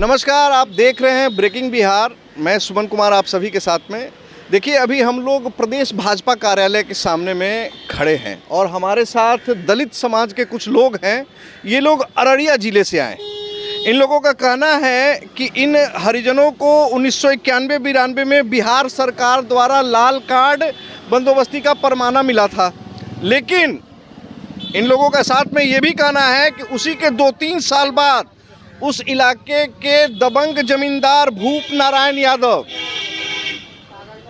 नमस्कार, आप देख रहे हैं ब्रेकिंग बिहार। मैं सुमन कुमार आप सभी के साथ में। देखिए, अभी हम लोग प्रदेश भाजपा कार्यालय के सामने में खड़े हैं और हमारे साथ दलित समाज के कुछ लोग हैं। ये लोग अररिया ज़िले से आए। इन लोगों का कहना है कि इन हरिजनों को 1991-92 में बिहार सरकार द्वारा लाल कार्ड बंदोबस्ती का परमाना मिला था, लेकिन इन लोगों का साथ में ये भी कहना है कि उसी के 2-3 साल बाद उस इलाके के दबंग जमींदार भूप नारायण यादव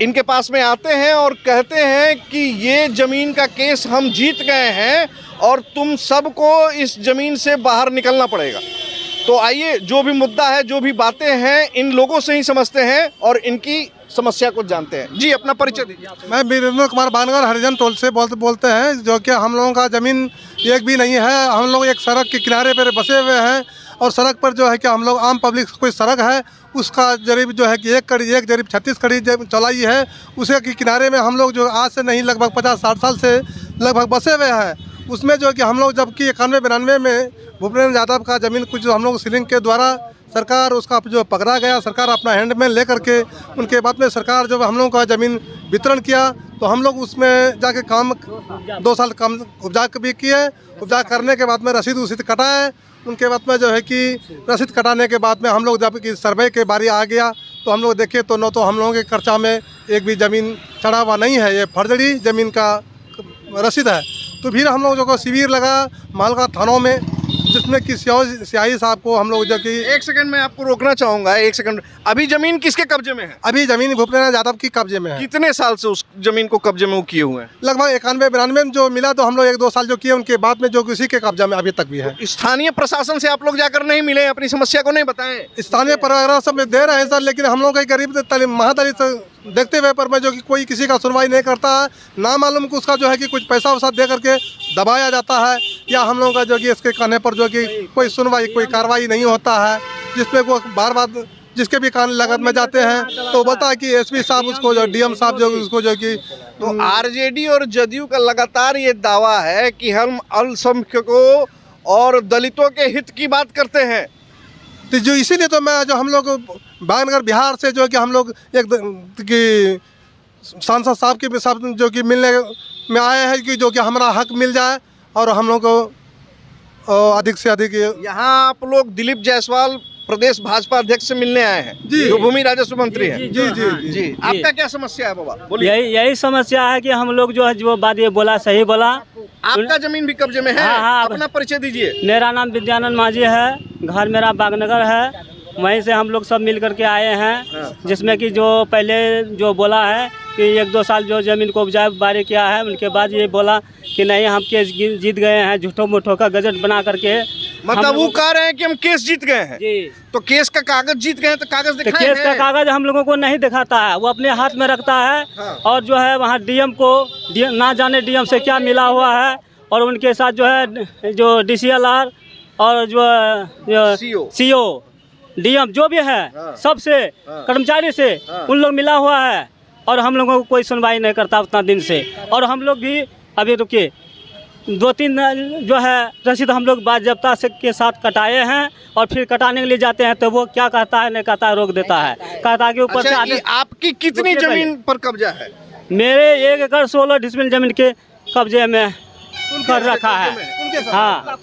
इनके पास में आते हैं और कहते हैं कि ये ज़मीन का केस हम जीत गए हैं और तुम सबको इस ज़मीन से बाहर निकलना पड़ेगा। तो आइए, जो भी मुद्दा है, जो भी बातें हैं, इन लोगों से ही समझते हैं और इनकी समस्या को जानते हैं। जी, अपना परिचय दीजिए। मैं वीरेंद्र कुमार बानगर हरिजन टोल से बोलते हैं, जो कि हम लोगों का ज़मीन एक भी नहीं है। हम लोग एक सड़क के किनारे पर बसे हुए हैं और सड़क पर जो है कि हम लोग आम पब्लिक कोई सड़क है उसका जरीब जो है कि एक जरीब 36 कड़ी चौड़ाई है, उसे के किनारे में हम लोग जो आज से नहीं लगभग 50-60 साल से लगभग बसे हुए हैं। उसमें जो है कि हम लोग जबकि 91-92 में भूपेंद्र यादव का ज़मीन कुछ हम लोग सीलिंग के द्वारा सरकार उसका जो पकड़ा गया, सरकार अपना हैंड में ले करके उनके बाद में सरकार जब हम लोगों का ज़मीन वितरण किया तो हम लोग उसमें जाके काम 2 साल काम उपजा भी किए। उपजा करने के बाद में रसीद कटाए। उनके बाद में जो है कि रसीद कटाने के बाद में हम लोग जब कि सर्वे के बारी आ गया तो हम लोग देखे तो न तो हम लोगों के खर्चा में एक भी ज़मीन चढ़ा हुआ नहीं है, ये फर्जरी ज़मीन का रसीद है। तो फिर हम लोग जो शिविर लगा मालगा थानों में, जिसमें कि सियाही साहब को हम लोग जो कि 1 सेकंड में आपको रोकना चाहूँगा, 1 सेकंड। अभी ज़मीन किसके कब्जे में है? अभी ज़मीन भूपेंद्र यादव की कब्जे में है। कितने साल से उस ज़मीन को कब्जे में वो किए हुए हैं? लगभग 91-92 में जो मिला तो हम लोग 1-2 साल जो किए, उनके बाद में जो किसी के कब्जा में अभी तक भी है। स्थानीय प्रशासन से आप लोग जाकर नहीं मिले, अपनी समस्या को नहीं बताएं? स्थानीय परिवार सब दे रहे हैं सर, लेकिन हम लोग के गरीब महादलित देखते हुए पर में जो कि कोई किसी का सुनवाई नहीं करता है। ना मालूम कि उसका जो है कि कुछ पैसा वैसा दे करके दबाया जाता है, या हम लोगों का जो कि इसके कहने पर जो कि कोई सुनवाई कोई कार्रवाई नहीं होता है, जिसमें वो बार जिसके भी कान लगत में जाते हैं तो बोलता है कि एसपी साहब उसको जो डीएम साहब जो उसको जो कि तो आरजेडी और जदयू का लगातार ये दावा है कि हम अल्पसंख्यकों और दलितों के हित की बात करते हैं। तो जो इसीलिए तो मैं जो हम लोग बागनगर बिहार से जो कि हम लोग एक कि सांसद साहब के साथ जो कि मिलने में आए हैं कि जो कि हमारा हक मिल जाए और हम लोग को अधिक से अधिक। यहाँ आप लोग दिलीप जायसवाल प्रदेश भाजपा अध्यक्ष से मिलने आए हैं, जो भूमि राजस्व मंत्री हैं। जी, आपका क्या समस्या है बाबा? बोलिए। यही समस्या है कि हम लोग जो है जो बात ये बोला सही बोला। आपका जमीन भी कब्जे में है? हाँ, अपना परिचय दीजिए। मेरा नाम विद्यानंद माझी है, घर मेरा बागनगर है। वहीं से हम लोग सब मिल करके आए हैं, जिसमें कि जो पहले जो बोला है कि 1-2 साल जो ज़मीन को उपजाए बारी किया है, उनके बाद ये बोला कि नहीं हम केस जीत गए हैं, झूठो मूठो का गजट बना करके। मतलब वो कह रहे हैं कि हम केस जीत गए हैं। जी, तो केस का कागज जीत गए हैं तो कागज तो दिखाएं केस का हैं। कागज हम लोगों को नहीं दिखाता है, वो अपने हाथ में रखता है। हाँ। और जो है वहाँ डीएम को ना जाने डीएम से क्या मिला हुआ है, और उनके साथ जो है जो DCLR और जो CO डीएम जो भी है, हाँ। सबसे कर्मचारी से हाँ। उन लोग मिला हुआ है और हम लोगों को कोई सुनवाई नहीं करता उतना दिन से। और हम लोग भी अभी रुकिए 2-3 जो है रसीद हम लोग बाज़ाब्ता से के साथ कटाए हैं, और फिर कटाने के लिए जाते हैं तो वो क्या कहता है नहीं कहता है, रोक देता है, कहता है कि ऊपर से आने। आपकी कितनी जमीन पर कब्जा है? मेरे 1 एकड़ 16 डिसमिल जमीन के कब्जे में कर रखा है। हाँ,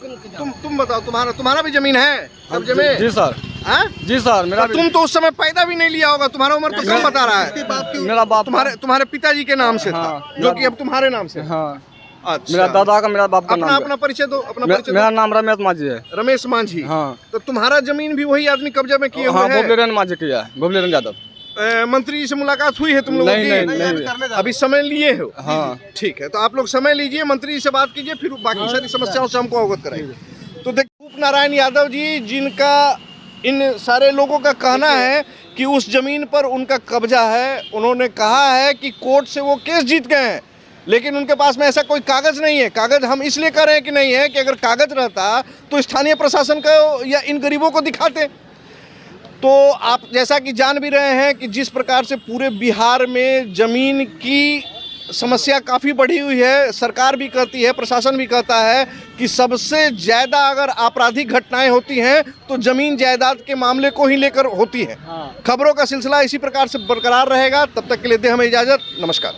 तुम बताओ, तुम्हारा भी जमीन है कब्जे में? जी सर। हाँ? जी सर, मेरा तो तुम तो उस समय पैदा भी नहीं लिया होगा, तुम्हारा उम्र तो कम बता रहा है। मेरा बाप तुम्हारे पिताजी के नाम से था, हाँ, जो कि अब तुम्हारे नाम से। हाँ, अच्छा। मेरा दादा का मेरा बाप का नाम अपना परिचय दो। मेरा नाम रमेश माझी है। रमेश माझी। हाँ। तो तुम्हारा जमीन भी वही आदमी कब्जा में किए हुए हाँ, हैं? भूपेंद्र माझी किया है, भूपेंद्र यादव। मंत्री जी से मुलाकात हुई है तुम लोगों की? नहीं। अभी समय लिए हो? हाँ। ठीक है, तो आप लोग समय लीजिए, मंत्री जी से बात कीजिए, फिर बाकी सारी समस्याओं से हमको अवगत कराइए। तो देखिए, भूप नारायण यादव जी, जिनका इन सारे लोगों का कहना है कि उस जमीन पर उनका कब्जा है, उन्होंने कहा है कि कोर्ट से वो केस जीत गए हैं, लेकिन उनके पास में ऐसा कोई कागज नहीं है। कागज हम इसलिए कह रहे हैं कि नहीं है कि अगर कागज रहता तो स्थानीय प्रशासन को या इन गरीबों को दिखाते। तो आप जैसा कि जान भी रहे हैं कि जिस प्रकार से पूरे बिहार में ज़मीन की समस्या काफ़ी बढ़ी हुई है। सरकार भी कहती है, प्रशासन भी कहता है कि सबसे ज़्यादा अगर आपराधिक घटनाएं होती हैं तो ज़मीन जायदाद के मामले को ही लेकर होती हैं। खबरों का सिलसिला इसी प्रकार से बरकरार रहेगा। तब तक के लिए दें हमें इजाज़त। नमस्कार।